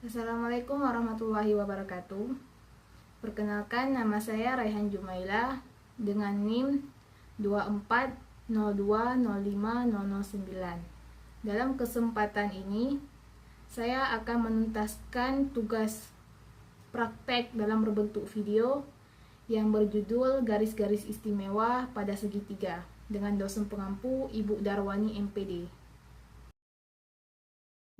Assalamualaikum warahmatullahi wabarakatuh. Perkenalkan, nama saya Raihan Jumaila dengan NIM 24020509. Dalam kesempatan ini, saya akan menuntaskan tugas praktek dalam berbentuk video yang berjudul Garis-garis istimewa pada segitiga dengan dosen pengampu Ibu Darwani MPD.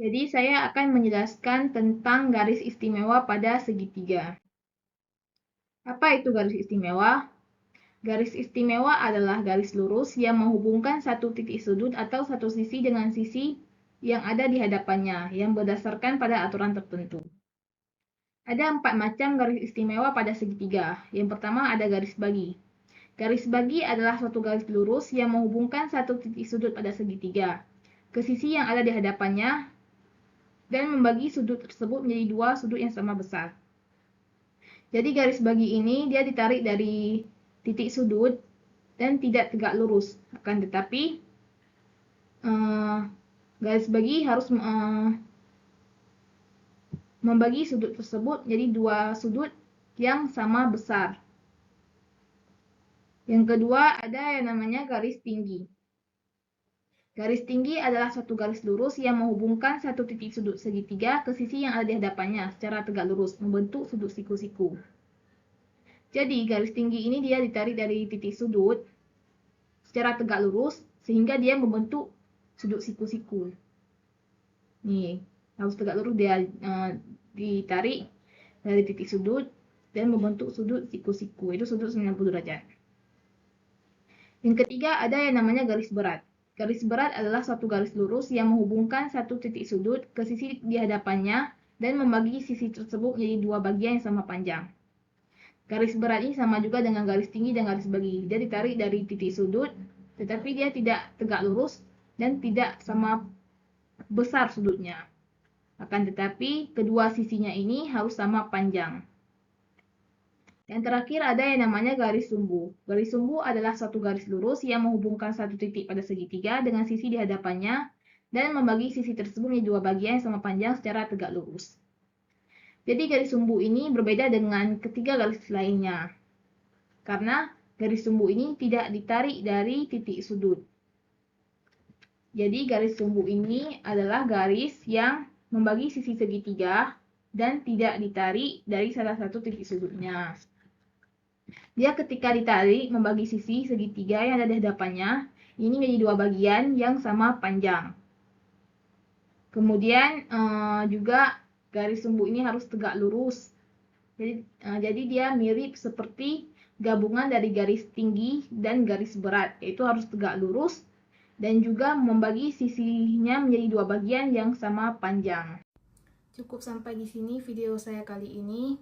Jadi saya akan menjelaskan tentang garis istimewa pada segitiga. Apa itu garis istimewa? Garis istimewa adalah garis lurus yang menghubungkan satu titik sudut atau satu sisi dengan sisi yang ada di hadapannya yang berdasarkan pada aturan tertentu. Ada 4 macam garis istimewa pada segitiga. Yang pertama ada garis bagi. Garis bagi adalah suatu garis lurus yang menghubungkan satu titik sudut pada segitiga ke sisi yang ada di hadapannya dan membagi sudut tersebut menjadi dua sudut yang sama besar. Jadi garis bagi ini dia ditarik dari titik sudut dan tidak tegak lurus. Akan tetapi garis bagi harus membagi sudut tersebut menjadi dua sudut yang sama besar. Yang kedua ada yang namanya garis tinggi. Garis tinggi adalah suatu garis lurus yang menghubungkan satu titik sudut segitiga ke sisi yang ada di hadapannya secara tegak lurus, membentuk sudut siku-siku. Jadi garis tinggi ini dia ditarik dari titik sudut secara tegak lurus sehingga dia membentuk sudut siku-siku. Nih, harus tegak lurus dia ditarik dari titik sudut dan membentuk sudut siku-siku. Itu sudut 90 derajat. Yang ketiga ada yang namanya garis berat. Garis berat adalah suatu garis lurus yang menghubungkan satu titik sudut ke sisi di hadapannya dan membagi sisi tersebut menjadi dua bagian yang sama panjang. Garis berat ini sama juga dengan garis tinggi dan garis bagi. Dia ditarik dari titik sudut, tetapi dia tidak tegak lurus dan tidak sama besar sudutnya. Akan tetapi kedua sisinya ini harus sama panjang. Yang terakhir ada yang namanya garis sumbu. Garis sumbu adalah suatu garis lurus yang menghubungkan satu titik pada segitiga dengan sisi di hadapannya dan membagi sisi tersebut menjadi dua bagian yang sama panjang secara tegak lurus. Jadi garis sumbu ini berbeda dengan ketiga garis lainnya. Karena garis sumbu ini tidak ditarik dari titik sudut. Jadi garis sumbu ini adalah garis yang membagi sisi segitiga dan tidak ditarik dari salah satu titik sudutnya. Dia ketika ditarik membagi sisi segitiga yang ada di hadapannya, ini menjadi dua bagian yang sama panjang. Kemudian juga garis sumbu ini harus tegak lurus. Jadi dia mirip seperti gabungan dari garis tinggi dan garis berat, yaitu harus tegak lurus dan juga membagi sisinya menjadi dua bagian yang sama panjang. Cukup sampai di sini video saya kali ini.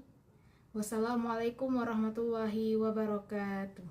Wassalamualaikum warahmatullahi wabarakatuh.